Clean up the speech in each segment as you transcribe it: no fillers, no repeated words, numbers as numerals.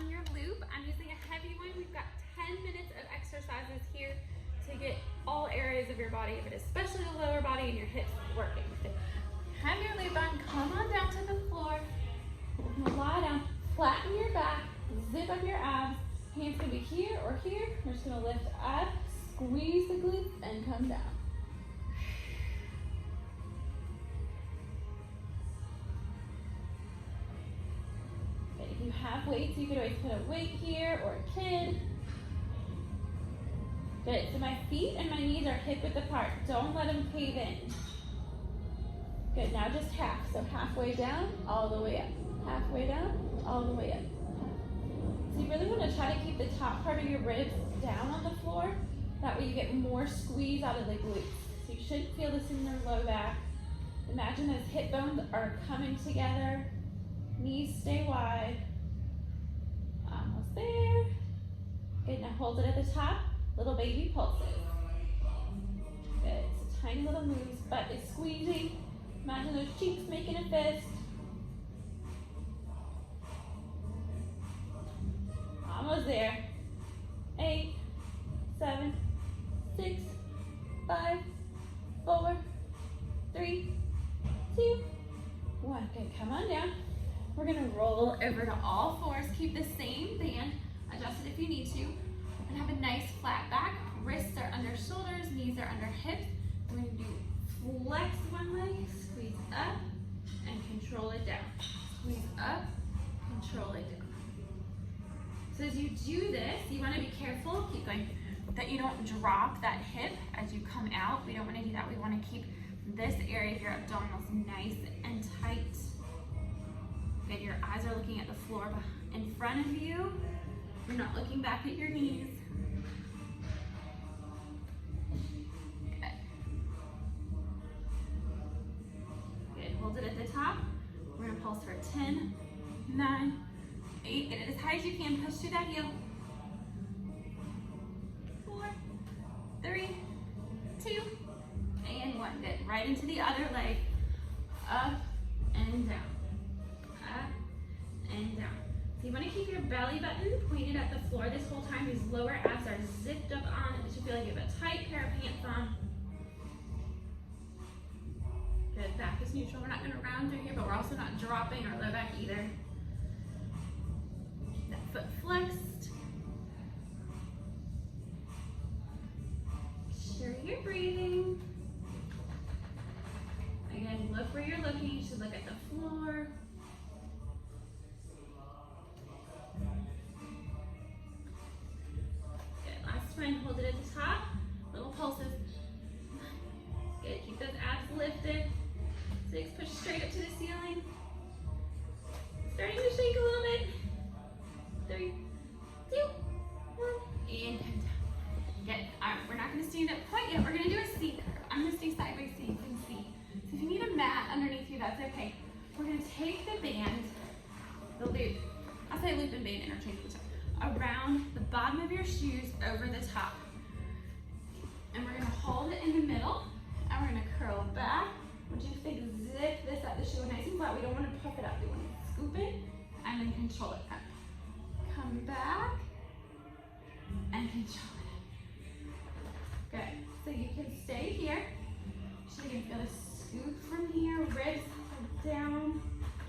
on your loop. I'm using a heavy one. We've got 10 minutes of exercises here to get all areas of your body, but especially the lower body and your hips working. So have your loop on, come on down to the floor. We're gonna lie down, flatten your back, zip up your abs. Hands can be here or here. We're just gonna lift up, squeeze the glutes, and come down. Okay, if you have weights, you could always put a weight here or a kid. Good, so my feet and my knees are hip width apart. Don't let them cave in. Good, now just half. So halfway down, all the way up. Halfway down, all the way up. So you really want to try to keep the top part of your ribs down on the floor. That way you get more squeeze out of the glutes. So you should feel this in your low back. Imagine those hip bones are coming together. Knees stay wide. Almost there. Good, now hold it at the top. Little baby pulses. Good, so tiny little moves. Butt is squeezing. Imagine those cheeks making a fist. Almost there. 8, 7, 6, 5, 4, 3, 2, 1. Good, come on down. We're gonna roll over to all fours. Keep the same band. Adjust it if you need to. And have a nice flat back. Wrists are under shoulders, knees are under hips. We're gonna do flex one leg, squeeze up, and control it down. Squeeze up, control it down. So as you do this, you wanna be careful, keep going, that you don't drop that hip as you come out. We don't wanna do that. We wanna keep this area of your abdominals nice and tight. Good, your eyes are looking at the floor in front of you. You're not looking back at your knees. Good. Good, hold it at the top. We're gonna pulse for 10, 9, 8, get it as high as you can, push through that heel. 4, 3, 2, and 1. Good, right into the other leg. Up and down, up and down. So you want to keep your belly button pointed at the floor this whole time. These lower abs are zipped up on. It should feel like you have a tight pair of pants on. Good, back is neutral. We're not going to round through here, but we're also not dropping our low back either. Keep that foot flexed. Make sure you're breathing. Again, look where you're looking. You should look at the floor. Hold it at the top, little pulses. Good, keep those abs lifted. 6, push straight up to the ceiling. Starting to shake a little bit. 3, 2, 1, and come down. Good, all right, we're not gonna stand up quite yet. We're gonna do a C curve. I'm gonna stay side by side so you can see. So if you need a mat underneath you, that's okay. We're gonna take the band, the loop, I say loop and band interchangeably, around the bottom of your shoes over the top. And we're gonna hold it in the middle, and we're gonna curl back. We're just gonna zip this up, the shoe nice and flat. We don't wanna puff it up, we wanna scoop it, and then control it up. Come back, and control it. Good, so you can stay here. So you can feel the scoop from here, ribs down.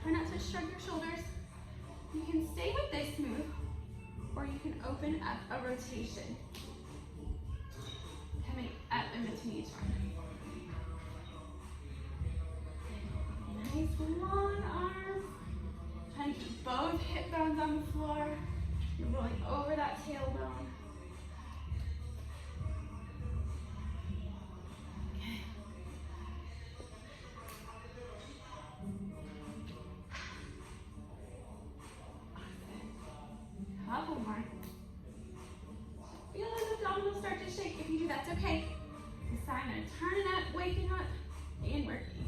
Try not to shrug your shoulders. You can stay with this move, or you can open up a rotation. Coming up in between each arm. Nice long arms. Trying to keep both hip bones on the floor. You're rolling over that tailbone. Okay. Couple more. Feel those abdominals start to shake. If you do, that's okay. This time I'm going to turn it up, waking up, and working.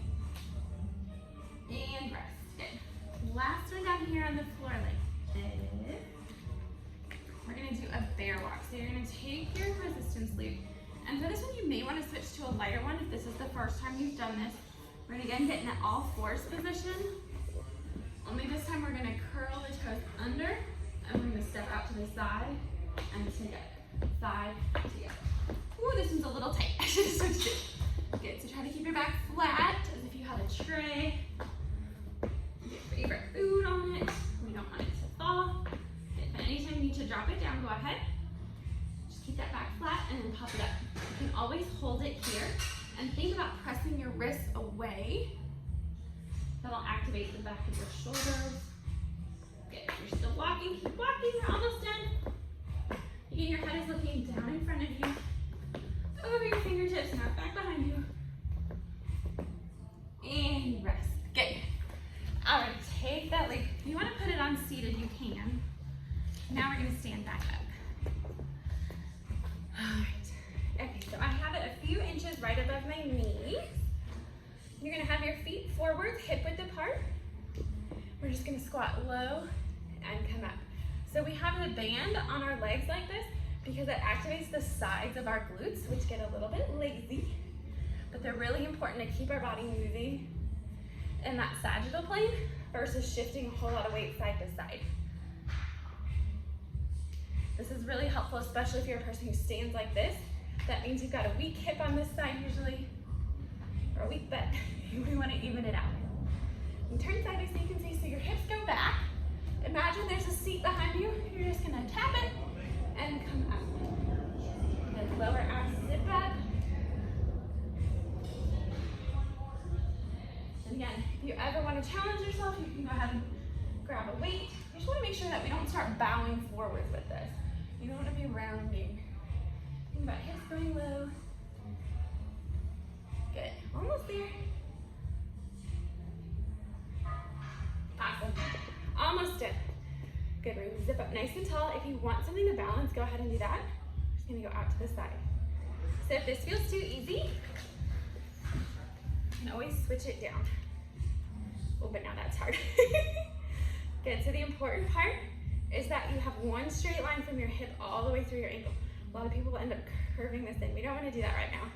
And rest. Good. Last one down here on the floor like this. We're going to do a bear walk. So you're going to take your resistance loop. And for this one, you may want to switch to a lighter one if this is the first time you've done this. We're going to again get in that all fours position. Only this time we're going to curl the toes under, and we're going to and together. Side, together. Ooh, this one's a little tight. I should have switched it. Good, so try to keep your back flat as if you had a tray. Your favorite food on it. We don't want it to fall. Good, but anytime you need to drop it down, go ahead. Just keep that back flat and then pop it up. You can always hold it here and think about pressing your wrists away. That'll activate the back of your shoulders. Good, you're still walking, keep walking, you're almost done. Again, your head is looking down in front of you. Over your fingertips, not back behind you. And rest. Good. All right, take that leg. If you want to put it on seated, you can. Now we're going to stand back up. All right. Okay, so I have it a few inches right above my knees. You're going to have your feet forward, hip width apart. We're just going to squat low and come up. So we have the band on our legs like this because it activates the sides of our glutes, which get a little bit lazy, but they're really important to keep our body moving in that sagittal plane versus shifting a whole lot of weight side to side. This is really helpful, especially if you're a person who stands like this. That means you've got a weak hip on this side usually, or a weak butt. We want to even it out. And turn sideways so you can see, so your hips go back. Imagine there's a seat behind you. You're just going to tap it and come up. And lower ass, sit back. And again, if you ever want to challenge yourself, you can go ahead and grab a weight. You just want to make sure that we don't start bowing forwards with this. You don't want to be rounding. Think about hips going low. Good. Almost there. Awesome. Almost done. Good. We're going to zip up nice and tall. If you want something to balance, go ahead and do that. I'm just going to go out to the side. So if this feels too easy, you can always switch it down. Oh, but now that's hard. Good. So the important part is that you have one straight line from your hip all the way through your ankle. A lot of people will end up curving this in. We don't want to do that right now.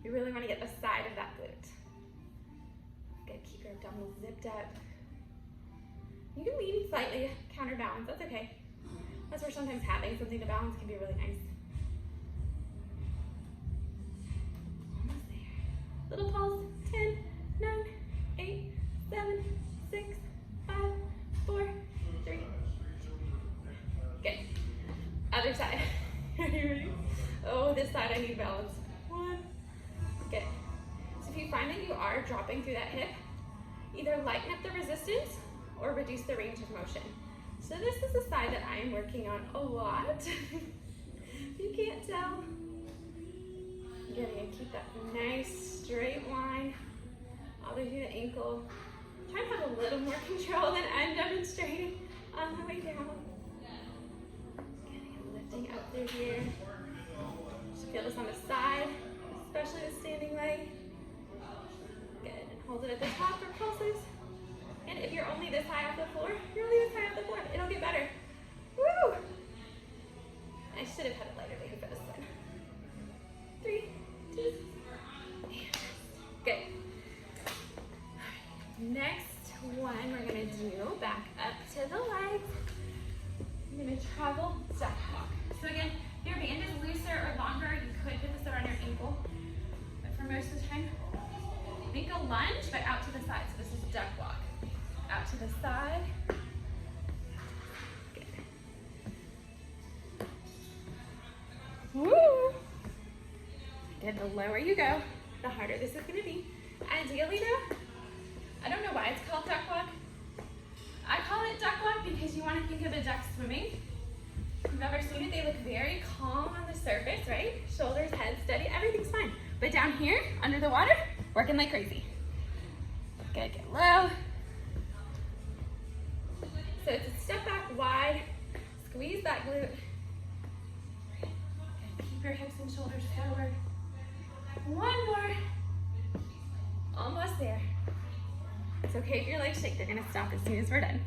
We really want to get the side of that glute. Good. Keep your abdominals zipped up. You can lean slightly, counterbalance, that's okay. That's where sometimes having something to balance can be really nice. Almost there. Little pulse, 10, 9, 8, 7, 6, 5, 4, 3, 2. Good. Other side. Are you ready? Oh, this side I need balance. 1. Good. So if you find that you are dropping through that hip, either lighten up the resistance or reduce the range of motion. So this is the side that I am working on a lot. You can't tell. You're gonna keep that nice straight line all the way through the ankle. Try to have a little more control than I'm demonstrating on the way down. Good, lifting up through here. Just feel this on the side, especially the standing leg. Good, and hold it at the top for pulses. And if you're only this high off the floor, you're only this high off the floor. It'll get better. Woo! I should have had a lighter weight for this one. 3, 2, and good. Next one we're gonna do back up to the legs. You're gonna travel duck walk. So again, if your band is looser or longer, you could put this around your ankle. But for most of the time, make a lunge, but out to the side. So this is duck walk. Out to the side. Good. Woo! Good. The lower you go, the harder this is going to be. Ideally though, I don't know why it's called duck walk. I call it duck walk because you want to think of a duck swimming. If you've ever seen it, they look very calm on the surface, right? Shoulders, head steady, everything's fine. But down here, under the water, working like crazy. Good, get low. So it's a step back wide, squeeze that glute. Keep your hips and shoulders forward. One more. Almost there. It's okay if your legs shake, they're gonna stop as soon as we're done.